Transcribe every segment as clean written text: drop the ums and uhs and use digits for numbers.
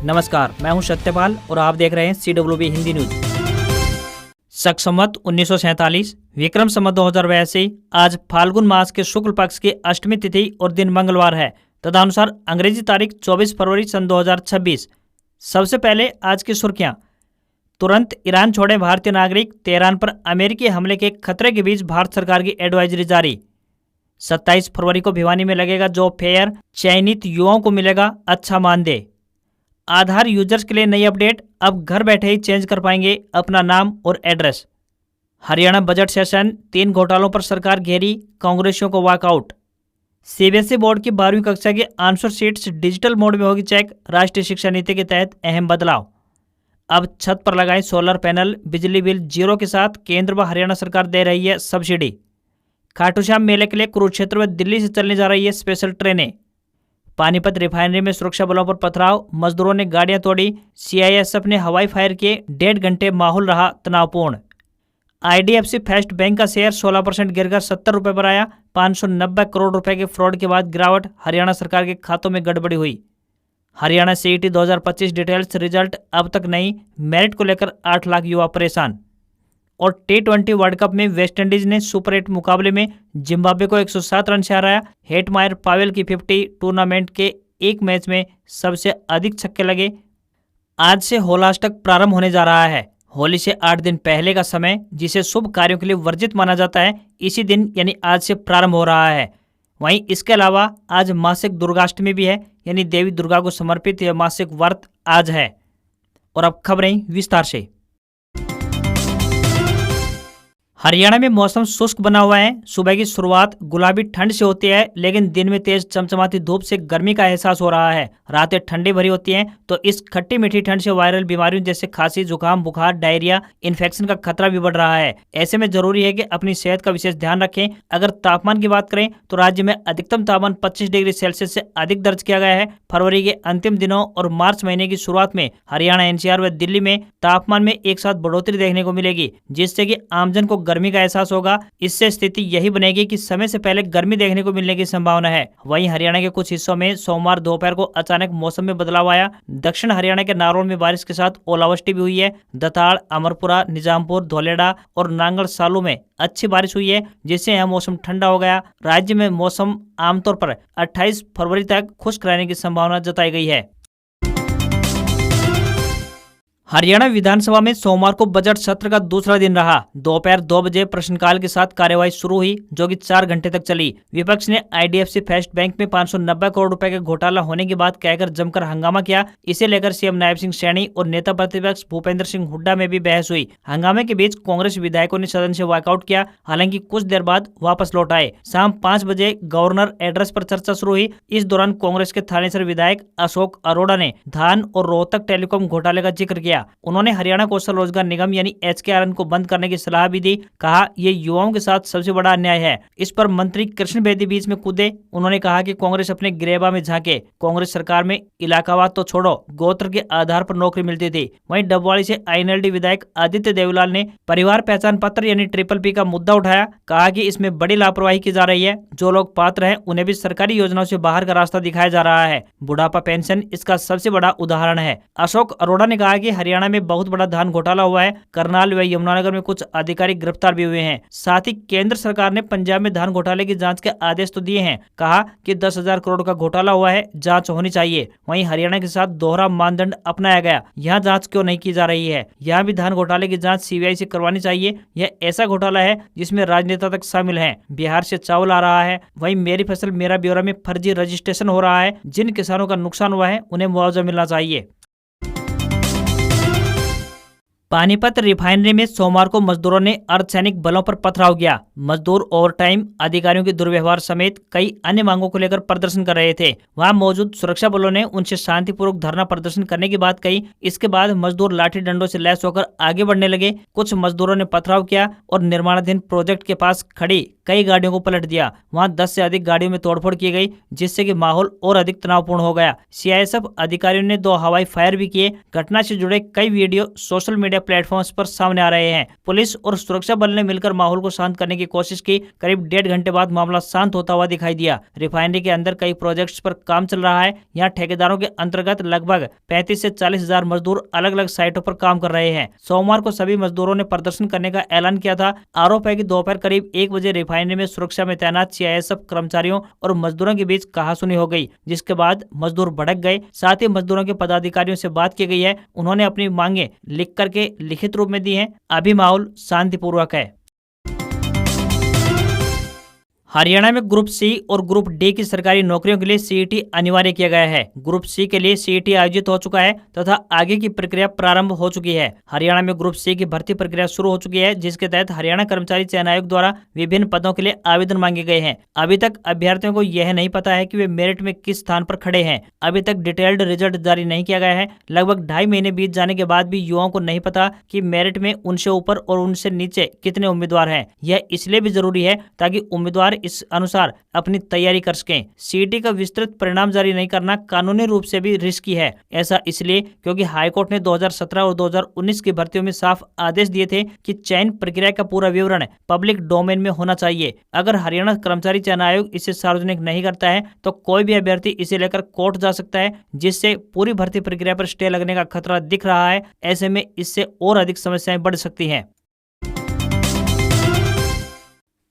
नमस्कार, मैं हूं सत्यपाल और आप देख रहे हैं CWB हिंदी न्यूज। शक संवत 1947 विक्रम संवत 2082 आज फाल्गुन मास के शुक्ल पक्ष की अष्टमी तिथि और दिन मंगलवार है। तदनुसार अंग्रेजी तारीख 24 फरवरी सन 2026। सबसे पहले आज की सुर्खियां। तुरंत ईरान छोड़े भारतीय नागरिक, तेहरान पर अमेरिकी हमले के खतरे के बीच भारत सरकार की एडवाइजरी जारी। 27 फरवरी को भिवानी में लगेगा जॉब फेयर, चयनित युवाओं को मिलेगा अच्छा मानदेय। आधार यूजर्स के लिए नई अपडेट, अब घर बैठे ही चेंज कर पाएंगे अपना नाम और एड्रेस। हरियाणा बजट सेशन, 3 घोटालों पर सरकार घेरी, कांग्रेसियों को वॉकआउट। CBSE बोर्ड की 12वीं कक्षा की आंसर शीट्स डिजिटल मोड में होगी चेक, राष्ट्रीय शिक्षा नीति के तहत अहम बदलाव। अब छत पर लगाएं सोलर पैनल, बिजली बिल जीरो के साथ केंद्र व हरियाणा सरकार दे रही है सब्सिडी। खाटू श्याम मेले के लिए कुरुक्षेत्र व दिल्ली से चलने जा रही है स्पेशल ट्रेनें। पानीपत रिफाइनरी में सुरक्षा बलों पर पथराव, मजदूरों ने गाड़ियां तोड़ी, CISF ने हवाई फायर किए, 1.5 घंटे माहौल रहा तनावपूर्ण। IDFC फर्स्ट बैंक का शेयर 16% गिरकर 70 रुपये पर आया। 590 करोड़ रुपए के फ्रॉड के बाद गिरावट, हरियाणा सरकार के खातों में गड़बड़ी हुई। हरियाणा CET 2025 डिटेल्स रिजल्ट अब तक नहीं, मेरिट को लेकर 8 लाख युवा परेशान। और T20 वर्ल्ड कप में वेस्टइंडीज ने सुपर 8 मुकाबले में जिम्बाब्वे को 107 रन से हराया। हेटमायर पावेल की 50, टूर्नामेंट के एक मैच में सबसे अधिक छक्के लगे। आज से होलाष्टक प्रारंभ होने जा रहा है। होली से 8 दिन पहले का समय, जिसे शुभ कार्यों के लिए वर्जित माना जाता है, इसी दिन यानी आज से प्रारंभ हो रहा है। वहीं इसके अलावा आज मासिक दुर्गाष्टमी भी है, यानी देवी दुर्गा को समर्पित यह मासिक व्रत आज है। और अब खबरें विस्तार से। हरियाणा में मौसम शुष्क बना हुआ है। सुबह की शुरुआत गुलाबी ठंड से होती है, लेकिन दिन में तेज चमचमाती धूप से गर्मी का एहसास हो रहा है। रातें ठंडी भरी होती हैं, तो इस खट्टी मीठी ठंड से वायरल बीमारियों जैसे खांसी, जुकाम, बुखार, डायरिया, इन्फेक्शन का खतरा भी बढ़ रहा है। ऐसे में जरूरी है कि अपनी सेहत का विशेष ध्यान रखें। अगर तापमान की बात करें तो राज्य में अधिकतम तापमान 25 डिग्री सेल्सियस से अधिक दर्ज किया गया है। फरवरी के अंतिम दिनों और मार्च महीने की शुरुआत में हरियाणा, NCR व दिल्ली में तापमान में एक साथ बढ़ोतरी देखने को मिलेगी, जिससे कि आमजन को गर्मी का एहसास होगा। इससे स्थिति यही बनेगी कि समय से पहले गर्मी देखने को मिलने की संभावना है। वहीं हरियाणा के कुछ हिस्सों में सोमवार दोपहर को अचानक मौसम में बदलाव आया। दक्षिण हरियाणा के नारौल में बारिश के साथ ओलावृष्टि भी हुई है। दताड़, अमरपुरा, निजामपुर, धौलेड़ा और नांगल सालू में अच्छी बारिश हुई है, जिससे यह मौसम ठंडा हो गया। राज्य में मौसम आमतौर पर 28 फरवरी तक खुश्क रहने की संभावना जताई गई है। हरियाणा विधानसभा में सोमवार को बजट सत्र का दूसरा दिन रहा। दोपहर 2 बजे प्रश्नकाल के साथ कार्यवाही शुरू हुई, जो कि 4 घंटे तक चली। विपक्ष ने IDFC फर्स्ट बैंक में 590 करोड़ रुपए के घोटाला होने की बात कहकर जमकर हंगामा किया। इसे लेकर CM नायब सिंह सैनी और नेता प्रतिपक्ष भूपेंद्र सिंह हुड्डा में भी बहस हुई। हंगामे के बीच कांग्रेस विधायकों ने सदन से वॉकआउट किया, हालांकि कुछ देर बाद वापस लौट आए। शाम 5 बजे गवर्नर एड्रेस पर चर्चा शुरू हुई। इस दौरान कांग्रेस के थानेसर विधायक अशोक अरोड़ा ने धान और रोहतक टेलीकॉम घोटाले का जिक्र किया। उन्होंने हरियाणा कौशल रोजगार निगम यानी HKRN को बंद करने की सलाह भी दी। कहा, ये युवाओं के साथ सबसे बड़ा अन्याय है। इस पर मंत्री कृष्ण बेदी बीच में कूदे। उन्होंने कहा कि कांग्रेस अपने गिरेबा में झांके। कांग्रेस सरकार में इलाकावाद तो छोड़ो, गोत्र के आधार पर नौकरी मिलती थी। वहीं डबवाली से INLD विधायक आदित्य देवलाल ने परिवार पहचान पत्र यानी PPP का मुद्दा उठाया। कहा कि इसमें बड़ी लापरवाही की जा रही है। जो लोग पात्र हैं उन्हें भी सरकारी योजनाओं से बाहर का रास्ता दिखाया जा रहा है। बुढ़ापा पेंशन इसका सबसे बड़ा उदाहरण है। अशोक अरोड़ा ने कहा कि हरियाणा में बहुत बड़ा धान घोटाला हुआ है। करनाल व यमुनानगर में कुछ अधिकारी गिरफ्तार भी हुए हैं। साथ ही केंद्र सरकार ने पंजाब में धान घोटाले की जांच के आदेश तो दिए हैं। कहा कि 10,000 करोड़ का घोटाला हुआ है, जांच होनी चाहिए। वहीं हरियाणा के साथ दोहरा मानदंड अपनाया गया। यहाँ जांच क्यों नहीं की जा रही है? यहाँ भी धान घोटाले की जांच CBI से करवानी चाहिए। यह ऐसा घोटाला है जिसमें राजनेता तक शामिल है। बिहार से चावल आ रहा है, वहीं मेरी फसल मेरा ब्यौरा में फर्जी रजिस्ट्रेशन हो रहा है। जिन किसानों का नुकसान हुआ है उन्हें मुआवजा मिलना चाहिए। पानीपत रिफाइनरी में सोमवार को मजदूरों ने अर्धसैनिक बलों पर पथराव किया। मजदूर ओवरटाइम, अधिकारियों के दुर्व्यवहार समेत कई अन्य मांगों को लेकर प्रदर्शन कर रहे थे। वहां मौजूद सुरक्षा बलों ने उनसे शांतिपूर्वक धरना प्रदर्शन करने की बात कही। इसके बाद मजदूर लाठी डंडों से लैस होकर आगे बढ़ने लगे। कुछ मजदूरों ने पथराव किया और निर्माणाधीन प्रोजेक्ट के पास खड़ी कई गाड़ियों को पलट दिया। वहां 10 से अधिक गाड़ियों में तोड़फोड़ की गई, जिससे कि माहौल और अधिक तनावपूर्ण हो गया। CISF अधिकारियों ने 2 हवाई फायर भी किए। घटना से जुड़े कई वीडियो सोशल मीडिया प्लेटफॉर्म्स पर सामने आ रहे हैं। पुलिस और सुरक्षा बल ने मिलकर माहौल को शांत करने की कोशिश की। करीब 1.5 घंटे बाद मामला शांत होता हुआ दिखाई दिया। रिफाइनरी के अंदर कई प्रोजेक्ट्स पर काम चल रहा है। यहाँ ठेकेदारों के अंतर्गत लगभग 35 से 40 हजार मजदूर अलग अलग साइटों पर काम कर रहे हैं। सोमवार को सभी मजदूरों ने प्रदर्शन करने का ऐलान किया था। आरोप है कि दोपहर करीब 1 बजे रिफाइनरी में सुरक्षा में तैनात सीआईएसएफ कर्मचारियों और मजदूरों के बीच कहासुनी हो गई, जिसके बाद मजदूर भड़क गए। साथ ही मजदूरों के पदाधिकारियों से बात की गई है। उन्होंने अपनी मांगे लिख करके लिखित रूप में दी हैं। अभी माहौल शांतिपूर्वक है। हरियाणा में ग्रुप सी और ग्रुप डी की सरकारी नौकरियों के लिए सीईटी अनिवार्य किया गया है। ग्रुप सी के लिए सीईटी आयोजित हो चुका है तथा आगे की प्रक्रिया प्रारंभ हो चुकी है। हरियाणा में ग्रुप सी की भर्ती प्रक्रिया शुरू हो चुकी है, जिसके तहत हरियाणा कर्मचारी चयन आयोग द्वारा विभिन्न पदों के लिए आवेदन मांगे गए हैं। अभी तक अभ्यर्थियों को यह नहीं पता है कि वे मेरिट में किस स्थान पर खड़े हैं। अभी तक डिटेल्ड रिजल्ट जारी नहीं किया गया है। लगभग 2.5 महीने बीत जाने के बाद भी युवाओं को नहीं पता कि मेरिट में उनसे ऊपर और उनसे नीचे कितने उम्मीदवार हैं। यह इसलिए भी जरूरी है ताकि उम्मीदवार इस अनुसार अपनी तैयारी कर सकें। सीईटी का विस्तृत परिणाम जारी नहीं करना कानूनी रूप से भी रिस्की है। ऐसा इसलिए क्योंकि हाईकोर्ट ने 2017 और 2019 की भर्तियों में साफ आदेश दिए थे कि चयन प्रक्रिया का पूरा विवरण पब्लिक डोमेन में होना चाहिए। अगर हरियाणा कर्मचारी चयन आयोग इसे सार्वजनिक नहीं करता है तो कोई भी अभ्यर्थी इसे लेकर कोर्ट जा सकता है, जिससे पूरी भर्ती प्रक्रिया पर स्टे लगने का खतरा दिख रहा है। ऐसे में इससे और अधिक समस्याएं बढ़ सकती हैं।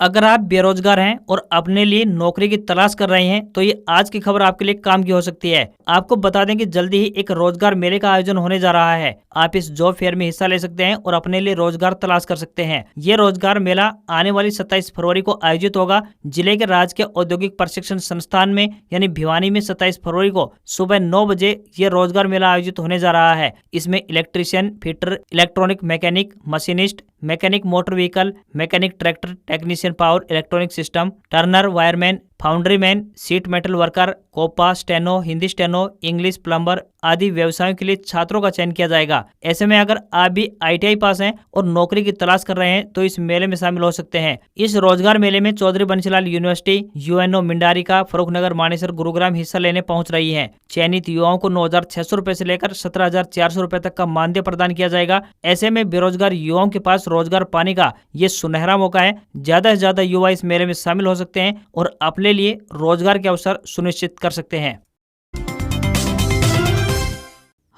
अगर आप बेरोजगार हैं और अपने लिए नौकरी की तलाश कर रहे हैं तो ये आज की खबर आपके लिए काम की हो सकती है। आपको बता दें कि जल्दी ही एक रोजगार मेले का आयोजन होने जा रहा है। आप इस जॉब फेयर में हिस्सा ले सकते हैं और अपने लिए रोजगार तलाश कर सकते हैं। ये रोजगार मेला आने वाली 27 फरवरी को आयोजित होगा। जिले के राजकीय औद्योगिक प्रशिक्षण संस्थान में यानी भिवानी में 27 फरवरी को सुबह 9 बजे ये रोजगार मेला आयोजित होने जा रहा है। इसमें electrician, fitter, electronic mechanic, machinist, mechanic motor vehicle, mechanic tractor, technician power electronic system, turner, wireman, foundry man, sheet metal worker, COPA, steno, Hindi steno, English, plumber आदि व्यवसायों के लिए छात्रों का चयन किया जाएगा। ऐसे में अगर आप भी आईटीआई पास हैं और नौकरी की तलाश कर रहे हैं तो इस मेले में शामिल हो सकते हैं। इस रोजगार मेले में चौधरी बंसीलाल यूनिवर्सिटी, यूएनओ मिंडारिका, फरुखनगर, मानेसर, गुरुग्राम हिस्सा लेने पहुंच रही है। चयनित युवाओं को 9,600 रुपए से लेकर 17,400 रुपए तक का मानदेय प्रदान किया जाएगा। ऐसे में बेरोजगार युवाओं के पास रोजगार पाने का ये सुनहरा मौका है। ज्यादा से ज्यादा युवा इस मेले में शामिल हो सकते हैं और अपने लिए रोजगार के अवसर सुनिश्चित कर सकते हैं।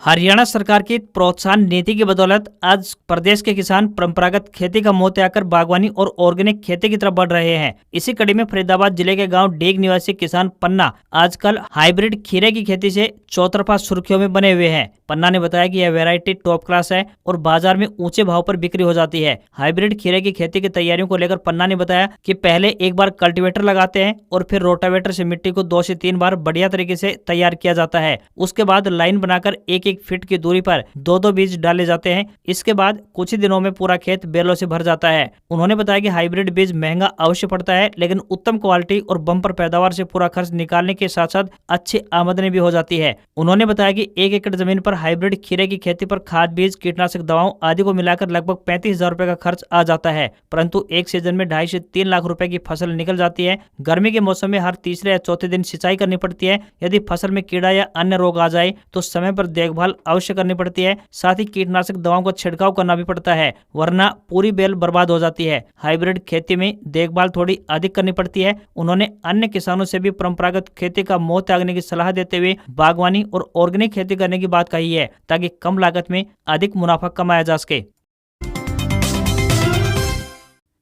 हरियाणा सरकार की प्रोत्साहन नीति की बदौलत आज प्रदेश के किसान परंपरागत खेती का मोह त्याग कर बागवानी और ऑर्गेनिक खेती की तरफ बढ़ रहे हैं। इसी कड़ी में फरीदाबाद जिले के गांव डेग निवासी किसान पन्ना आजकल हाइब्रिड खीरे की खेती से चौतरफा सुर्खियों में बने हुए हैं। पन्ना ने बताया कि यह वैरायटी टॉप क्लास है और बाजार में ऊंचे भाव पर बिक्री हो जाती है। हाइब्रिड खीरे की खेती की तैयारियों को लेकर पन्ना ने बताया कि पहले एक बार कल्टीवेटर लगाते हैं और फिर रोटावेटर से मिट्टी को 2 से 3 बार बढ़िया तरीके से तैयार किया जाता है। उसके बाद लाइन बनाकर एक फीट की दूरी पर 2-2 बीज डाले जाते हैं। इसके बाद कुछ ही दिनों में पूरा खेत बेलों से भर जाता है। उन्होंने बताया कि हाइब्रिड बीज महंगा अवश्य पड़ता है, लेकिन उत्तम क्वालिटी और बम्पर पैदावार से पूरा खर्च निकालने के साथ साथ अच्छी आमदनी भी हो जाती है। उन्होंने बताया कि 1 एकड़ जमीन पर हाइब्रिड खीरे की खेती पर खाद, बीज, कीटनाशक दवाओं आदि को मिलाकर लगभग 35,000 रुपए का खर्च आ जाता है, परंतु एक सीजन में 2.5 से 3 लाख रुपए की फसल निकल जाती है। गर्मी के मौसम में हर तीसरे या चौथे दिन सिंचाई करनी पड़ती है। यदि फसल में कीड़ा या अन्य रोग आ जाए तो समय पर देखभाल अवश्य करनी पड़ती है। साथ ही कीटनाशक दवाओं का छिड़काव करना भी पड़ता है, वरना पूरी बेल बर्बाद हो जाती है। हाइब्रिड खेती में देखभाल थोड़ी अधिक करनी पड़ती है। उन्होंने अन्य किसानों से भी परंपरागत खेती का मोह त्यागने की सलाह देते हुए बागवानी और ऑर्गेनिक खेती करने की बात कही है, ताकि कम लागत में अधिक मुनाफा कमाया जा सके।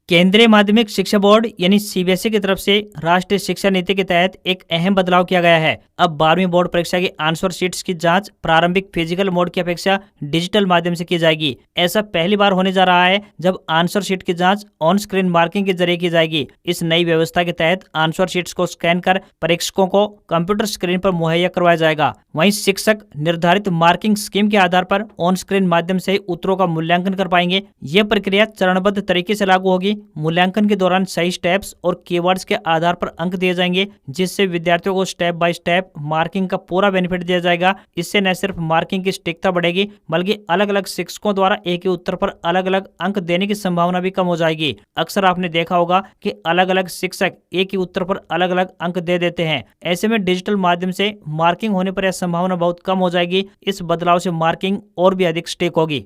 केंद्रीय माध्यमिक शिक्षा बोर्ड यानी सीबीएसई की तरफ से राष्ट्रीय शिक्षा नीति के तहत एक अहम बदलाव किया गया है। अब 12वीं बोर्ड परीक्षा की आंसर शीट्स की जांच प्रारंभिक फिजिकल मोड की अपेक्षा डिजिटल माध्यम से की जाएगी। ऐसा पहली बार होने जा रहा है जब आंसर शीट की जांच ऑन स्क्रीन मार्किंग के जरिए की जाएगी। इस नई व्यवस्था के तहत आंसर शीट्स को स्कैन कर परीक्षकों को कंप्यूटर स्क्रीन पर मुहैया करवाया जाएगा। वहीं शिक्षक निर्धारित मार्किंग स्कीम के आधार पर ऑन स्क्रीन माध्यम से उत्तरों का मूल्यांकन कर पाएंगे। यह प्रक्रिया चरणबद्ध तरीके से लागू होगी। मूल्यांकन के दौरान सही स्टेप्स और कीवर्ड्स के आधार पर अंक दिए जाएंगे, जिससे विद्यार्थियों को स्टेप बाय स्टेप मार्किंग का पूरा बेनिफिट दिया जाएगा। इससे न सिर्फ मार्किंग की सटीकता बढ़ेगी, बल्कि अलग अलग शिक्षकों द्वारा एक ही उत्तर पर अलग अलग अंक देने की संभावना भी कम हो जाएगी। अक्सर आपने देखा होगा कि अलग अलग शिक्षक एक ही उत्तर पर अलग अलग अंक दे देते हैं। ऐसे में डिजिटल माध्यम से मार्किंग होने पर यह संभावना बहुत कम हो जाएगी। इस बदलाव से मार्किंग और भी अधिक सटीक होगी।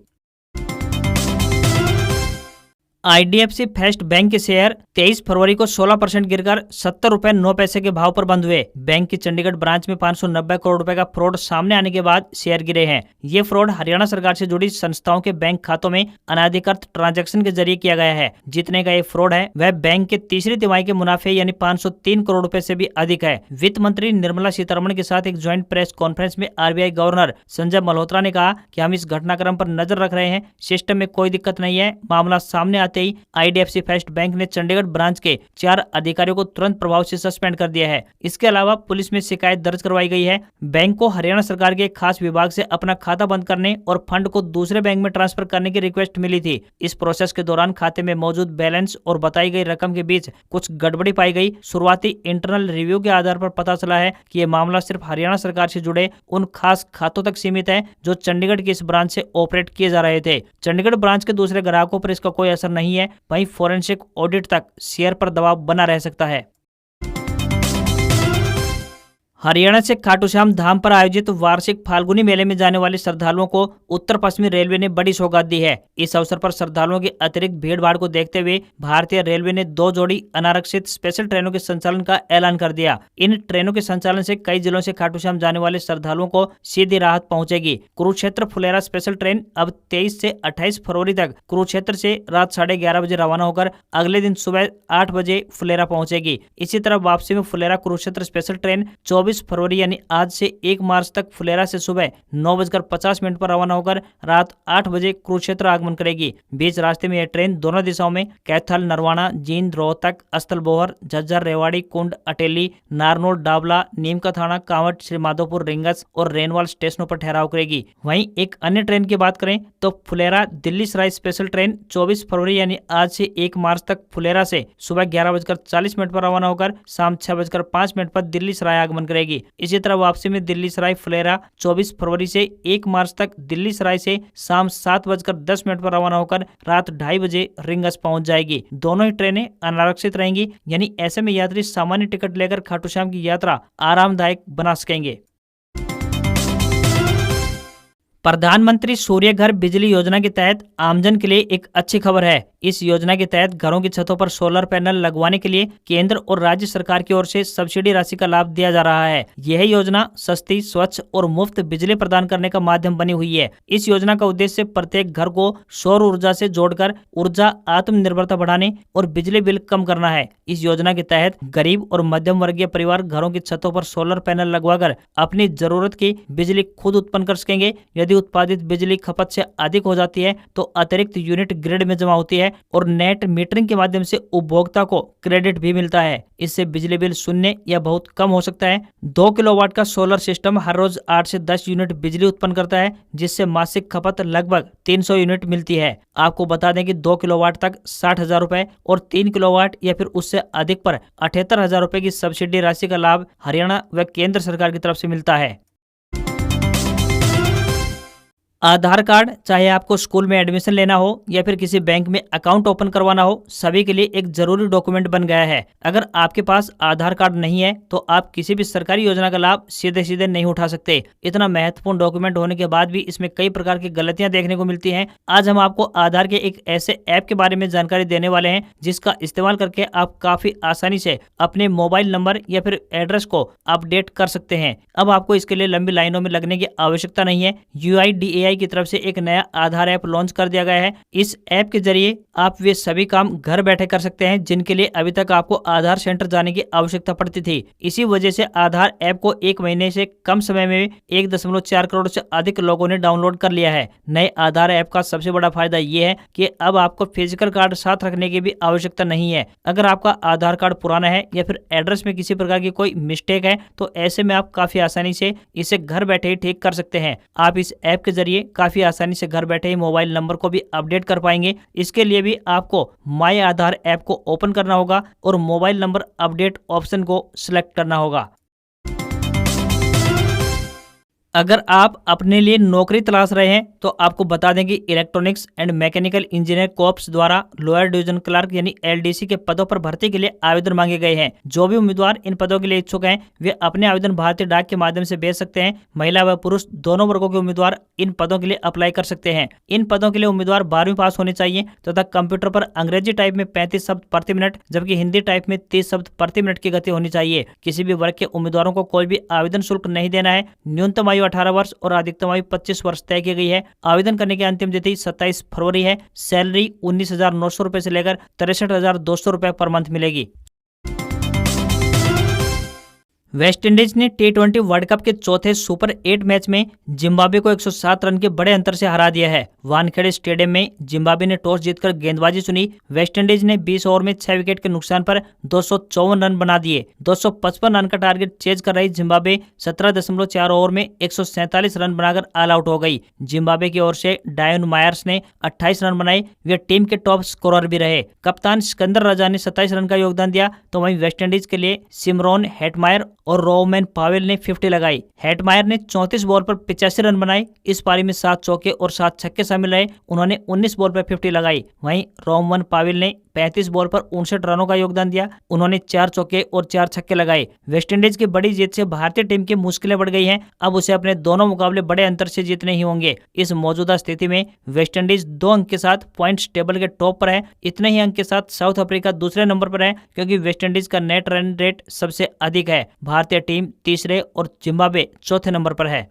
IDFC फर्स्ट बैंक के शेयर 23 फरवरी को 16% गिरकर 70 रुपए 9 पैसे के भाव पर बंद हुए। बैंक की चंडीगढ़ ब्रांच में 590 करोड़ रुपए का फ्रॉड सामने आने के बाद शेयर गिरे हैं। ये फ्रॉड हरियाणा सरकार से जुड़ी संस्थाओं के बैंक खातों में अनाधिकृत ट्रांजैक्शन के जरिए किया गया है। जितने का ये फ्रॉड है वह बैंक के तीसरी तिमाही के मुनाफे यानी 503 करोड़ रुपए से भी अधिक है। वित्त मंत्री निर्मला सीतारमण के साथ एक ज्वाइंट प्रेस कॉन्फ्रेंस में RBI गवर्नर संजय मल्होत्रा ने कहा कि हम इस घटनाक्रम पर नजर रख रहे हैं, सिस्टम में कोई दिक्कत नहीं है। मामला सामने आते ही IDFC फर्स्ट बैंक ने चंडीगढ़ ब्रांच के 4 अधिकारियों को तुरंत प्रभाव से सस्पेंड कर दिया है। इसके अलावा पुलिस में शिकायत दर्ज करवाई गई है। बैंक को हरियाणा सरकार के एक खास विभाग से अपना खाता बंद करने और फंड को दूसरे बैंक में ट्रांसफर करने की रिक्वेस्ट मिली थी। इस प्रोसेस के दौरान खाते में मौजूद बैलेंस और बताई गई रकम के बीच कुछ गड़बड़ी पाई गई। शुरुआती इंटरनल रिव्यू के आधार पर पता चला है कि ये मामला सिर्फ हरियाणा सरकार से जुड़े उन खास खातों तक सीमित है जो चंडीगढ़ की इस ब्रांच से ऑपरेट किए जा रहे थे। चंडीगढ़ ब्रांच के दूसरे ग्राहकों पर इसका कोई असर नहीं है। वहीं फोरेंसिक ऑडिट तक शेयर पर दबाव बना रह सकता है। हरियाणा से खाटू श्याम धाम पर आयोजित वार्षिक फाल्गुनी मेले में जाने वाले श्रद्धालुओं को उत्तर पश्चिमी रेलवे ने बड़ी सौगात दी है। इस अवसर पर श्रद्धालुओं की अतिरिक्त भीड़ भाड़ को देखते हुए भारतीय रेलवे ने 2 जोड़ी अनारक्षित स्पेशल ट्रेनों के संचालन का ऐलान कर दिया। इन ट्रेनों के संचालन से कई जिलों से खाटू श्याम जाने वाले श्रद्धालुओं को सीधी राहत पहुंचेगी। कुरुक्षेत्र फुलेरा स्पेशल ट्रेन अब 23 से 28 फरवरी तक कुरुक्षेत्र से रात 11:30 बजे रवाना होकर अगले दिन सुबह 8 बजे फुलेरा पहुंचेगी। इसी तरह वापसी में फुलेरा कुरुक्षेत्र स्पेशल ट्रेन 24 फरवरी यानी आज से 1 मार्च तक फुलेरा से सुबह 9:50 पर रवाना होकर रात 8 बजे कुरुक्षेत्र आगमन करेगी। बीच रास्ते में यह ट्रेन दोनों दिशाओं में कैथल, नरवाना, जींद, रोहतक, अस्तलबोहर, झज्जर, रेवाड़ी, कुंड, अटेली, नारनौल, डाबला, नीम का थाना, कांवट, श्री माधोपुर, रिंगस और रेनवाल स्टेशनों पर ठहराव करेगी। वहीं एक अन्य ट्रेन की बात करें तो फुलेरा दिल्ली सराय स्पेशल ट्रेन 24 फरवरी यानी आज से 1 मार्च तक फुलेरा से सुबह 11:40 पर रवाना होकर शाम 6:05 पर दिल्ली सराय आगमन करेगी। इसी तरह वापसी में दिल्ली सराय फुलेरा 24 फरवरी से 1 मार्च तक दिल्ली सराय से शाम 7:10 पर रवाना होकर रात 2:30 बजे रिंगस पहुंच जाएगी। दोनों ही ट्रेनें अनारक्षित रहेंगी, यानी ऐसे में यात्री सामान्य टिकट लेकर खाटू श्याम की यात्रा आरामदायक बना सकेंगे। प्रधानमंत्री सूर्य घर बिजली योजना के तहत आमजन के लिए एक अच्छी खबर है। इस योजना के तहत घरों की छतों पर सोलर पैनल लगवाने के लिए केंद्र और राज्य सरकार की ओर से सब्सिडी राशि का लाभ दिया जा रहा है। यह योजना सस्ती, स्वच्छ और मुफ्त बिजली प्रदान करने का माध्यम बनी हुई है। इस योजना का उद्देश्य प्रत्येक घर को सौर ऊर्जा से जोड़कर ऊर्जा आत्मनिर्भरता बढ़ाने और बिजली बिल कम करना है। इस योजना के तहत गरीब और मध्यम वर्गीय परिवार घरों की छतों पर सोलर पैनल लगवाकर अपनी जरूरत की बिजली खुद उत्पन्न कर सकेंगे। यदि उत्पादित बिजली खपत से अधिक हो जाती है तो अतिरिक्त यूनिट ग्रिड में जमा होती है और नेट मीटरिंग के माध्यम से उपभोक्ता को क्रेडिट भी मिलता है। इससे बिजली बिल शून्य या बहुत कम हो सकता है। 2 किलोवाट का सोलर सिस्टम हर रोज 8 से 10 यूनिट बिजली उत्पन्न करता है, जिससे मासिक खपत लगभग 300 यूनिट मिलती है। आपको बता दें कि 2 किलोवाट तक 60,000 रुपए और 3 किलोवाट या फिर उससे अधिक पर 78,000 रुपए की सब्सिडी राशि का लाभ हरियाणा व केंद्र सरकार की तरफ से मिलता है। आधार कार्ड, चाहे आपको स्कूल में एडमिशन लेना हो या फिर किसी बैंक में अकाउंट ओपन करवाना हो, सभी के लिए एक जरूरी डॉक्यूमेंट बन गया है। अगर आपके पास आधार कार्ड नहीं है तो आप किसी भी सरकारी योजना का लाभ सीधे सीधे नहीं उठा सकते। इतना महत्वपूर्ण डॉक्यूमेंट होने के बाद भी इसमें कई प्रकार की गलतियां देखने को मिलती हैं। आज हम आपको आधार के एक ऐसे ऐप के बारे में जानकारी देने वाले हैं जिसका इस्तेमाल करके आप काफी आसानी से अपने मोबाइल नंबर या फिर एड्रेस को अपडेट कर सकते हैं। अब आपको इसके लिए लंबी लाइनों में लगने की आवश्यकता नहीं है। UIDAI की तरफ से एक नया आधार ऐप लॉन्च कर दिया गया है। इस ऐप के जरिए आप वे सभी काम घर बैठे कर सकते हैं जिनके लिए अभी तक आपको आधार सेंटर जाने की आवश्यकता पड़ती थी। इसी वजह से आधार ऐप को 1 महीने से कम समय में 1.4 करोड़ से अधिक लोगों ने डाउनलोड कर लिया है। नए आधार ऐप का सबसे बड़ा फायदा ये है कि अब आपको फिजिकल कार्ड साथ रखने की भी आवश्यकता नहीं है। अगर आपका आधार कार्ड पुराना है या फिर एड्रेस में किसी प्रकार की कोई मिस्टेक है तो ऐसे में आप काफी आसानी से इसे घर बैठे ही ठीक कर सकते हैं। आप इस ऐप के जरिए काफी आसानी से घर बैठे ही मोबाइल नंबर को भी अपडेट कर पाएंगे। इसके लिए भी आपको माय आधार ऐप को ओपन करना होगा और मोबाइल नंबर अपडेट ऑप्शन को सिलेक्ट करना होगा। अगर आप अपने लिए नौकरी तलाश रहे हैं तो आपको बता दें कि electronics and mechanical engineer corps द्वारा लोअर डिवीजन क्लर्क यानी एलडीसी के पदों पर भर्ती के लिए आवेदन मांगे गए हैं। जो भी उम्मीदवार इन पदों के लिए इच्छुक हैं वे अपने आवेदन भारतीय डाक के माध्यम से भेज सकते हैं। महिला व पुरुष दोनों वर्गों के उम्मीदवार इन पदों के लिए अप्लाई कर सकते हैं। इन पदों के लिए उम्मीदवार 12वीं पास होने चाहिए तथा कंप्यूटर पर अंग्रेजी टाइप में 35 शब्द प्रति मिनट जबकि हिंदी टाइप में 30 शब्द प्रति मिनट की गति होनी चाहिए। किसी भी वर्ग के उम्मीदवारों को कोई भी आवेदन शुल्क नहीं देना है। न्यूनतम आयु 18 वर्ष और अधिकतम आयु 25 वर्ष तय की गई है। आवेदन करने की अंतिम तिथि 27 फरवरी है। सैलरी 19,900 रुपए से लेकर 63,200 रुपए पर मंथ मिलेगी। वेस्टइंडीज ने T20 वर्ल्ड कप के चौथे सुपर 8 मैच में जिम्बाब्वे को 107 रन के बड़े अंतर से हरा दिया है। वानखेड़े स्टेडियम में जिम्बाब्वे ने टॉस जीतकर गेंदबाजी चुनी। वेस्टइंडीज ने 20 ओवर में 6 विकेट के नुकसान पर 254 रन बना दिए। 255 रन का टारगेट चेज कर रही जिम्बाब्वे 17.4 ओवर में 147 रन बनाकर ऑल आउट हो गई। जिम्बाब्वे की ओर से डायन मायर्स ने 28 रन बनाए। वे टीम के टॉप स्कोरर भी रहे। कप्तान सिकंदर राजा ने 27 रन का योगदान दिया तो वहीं वेस्टइंडीज के लिए सिमरोन हेटमायर और रोमैन पावेल ने 50 लगाई। हेटमायर ने 34 बॉल पर 85 रन बनाए। इस पारी में 7 चौके और 7 छक्के शामिल रहे। उन्होंने 19 बॉल पर 50 लगाई। वहीं रोमैन पावेल ने 35 बॉल पर 59 रनों का योगदान दिया। उन्होंने 4 चौके और 4 छक्के लगाए। वेस्टइंडीज की बड़ी जीत से भारतीय टीम की मुश्किलें बढ़ गई हैं। अब उसे अपने दोनों मुकाबले बड़े अंतर से जीतने ही होंगे। इस मौजूदा स्थिति में वेस्टइंडीज 2 अंक के साथ पॉइंट्स टेबल के टॉप पर है। इतने ही अंक के साथ साउथ अफ्रीका दूसरे नंबर पर है क्योंकि वेस्टइंडीज का नेट रन रेट सबसे अधिक है। भारतीय टीम तीसरे और जिम्बाब्वे चौथे नंबर पर है।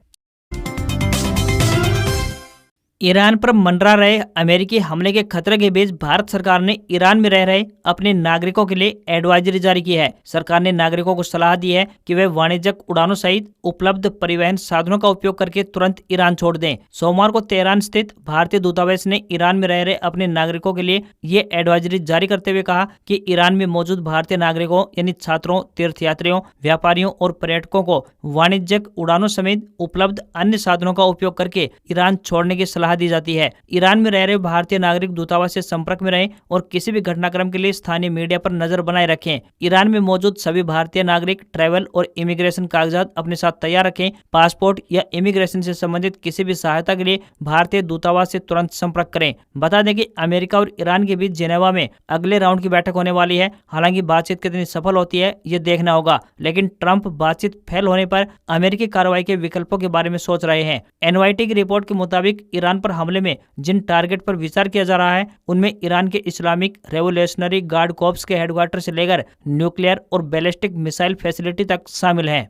ईरान पर मंडरा रहे अमेरिकी हमले के खतरे के बीच भारत सरकार ने ईरान में रह रहे अपने नागरिकों के लिए एडवाइजरी जारी की है। सरकार ने नागरिकों को सलाह दी है कि वे वाणिज्यिक उड़ानों सहित उपलब्ध परिवहन साधनों का उपयोग करके तुरंत ईरान छोड़ दें। सोमवार को तेहरान स्थित भारतीय दूतावास ने ईरान में रह रहे अपने नागरिकों के लिए ये एडवाइजरी जारी करते हुए कहा कि ईरान में मौजूद भारतीय नागरिकों यानी छात्रों, तीर्थयात्रियों, व्यापारियों और पर्यटकों को वाणिज्यिक उड़ानों समेत उपलब्ध अन्य साधनों का उपयोग करके ईरान छोड़ने की सलाह दी जाती है। ईरान में रह रहे भारतीय नागरिक दूतावास से संपर्क में रहें और किसी भी घटनाक्रम के लिए स्थानीय मीडिया पर नजर बनाए रखें। ईरान में मौजूद सभी भारतीय नागरिक ट्रैवल और इमिग्रेशन कागजात अपने साथ तैयार रखें। पासपोर्ट या इमिग्रेशन से संबंधित किसी भी सहायता के लिए भारतीय दूतावास से तुरंत संपर्क करें। बता दें कि अमेरिका और ईरान के बीच जेनेवा में अगले राउंड की बैठक होने वाली है। हालांकि बातचीत कितनी सफल होती है ये देखना होगा, लेकिन ट्रंप बातचीत फेल होने पर अमेरिकी कार्रवाई के विकल्पों के बारे में सोच रहे हैं। एनवाईटी की रिपोर्ट के मुताबिक ईरान पर हमले में जिन टारगेट पर विचार किया जा रहा है उनमें ईरान के इस्लामिक रेवोल्यूशनरी गार्ड कॉर्प्स के हेडक्वार्टर से लेकर न्यूक्लियर और बैलिस्टिक मिसाइल फैसिलिटी तक शामिल है।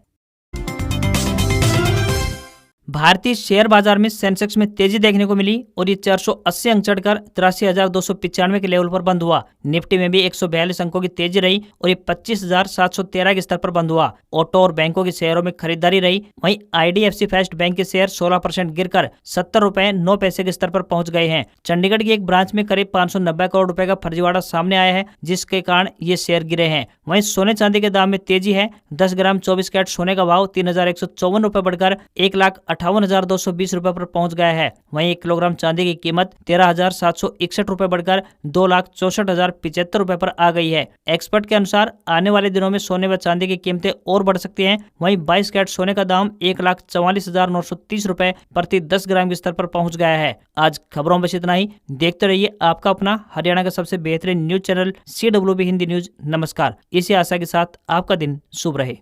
भारतीय शेयर बाजार में सेंसेक्स में तेजी देखने को मिली और ये 480 अंक चढ़कर 83,295 के लेवल पर बंद हुआ। निफ्टी में भी 142 अंकों की तेजी रही और ये 25,713 के स्तर पर बंद हुआ। ऑटो और बैंकों के शेयरों में खरीदारी रही। वहीं आईडीएफसी फर्स्ट बैंक के शेयर 16% गिरकर 70 रुपए 9 पैसे के स्तर पर पहुंच गए हैं। चंडीगढ़ की एक ब्रांच में करीब 590 करोड़ रुपए का फर्जीवाड़ा सामने आया है, जिसके कारण ये शेयर गिरे हैं। वहीं सोने चांदी के दाम में तेजी है। 10 ग्राम 24 कैरेट सोने का भाव 3,154 रुपए बढ़कर 1,58,220 रुपए पर पहुंच गया है। वहीं 1 किलोग्राम चांदी की कीमत 13,761 रुपए बढ़कर 2,64,075 रुपए पर आ गई है। एक्सपर्ट के अनुसार आने वाले दिनों में सोने व चांदी की कीमतें और बढ़ सकती हैं। वहीं 22 कैरेट सोने का दाम 1,44,930 रुपए प्रति 10 ग्राम के स्तर पर पहुंच गया है। आज खबरों में बस इतना ही। देखते रहिए आपका अपना हरियाणा का सबसे बेहतरीन news channel CWB Hindi news. नमस्कार। इसी आशा के साथ आपका दिन शुभ रहे।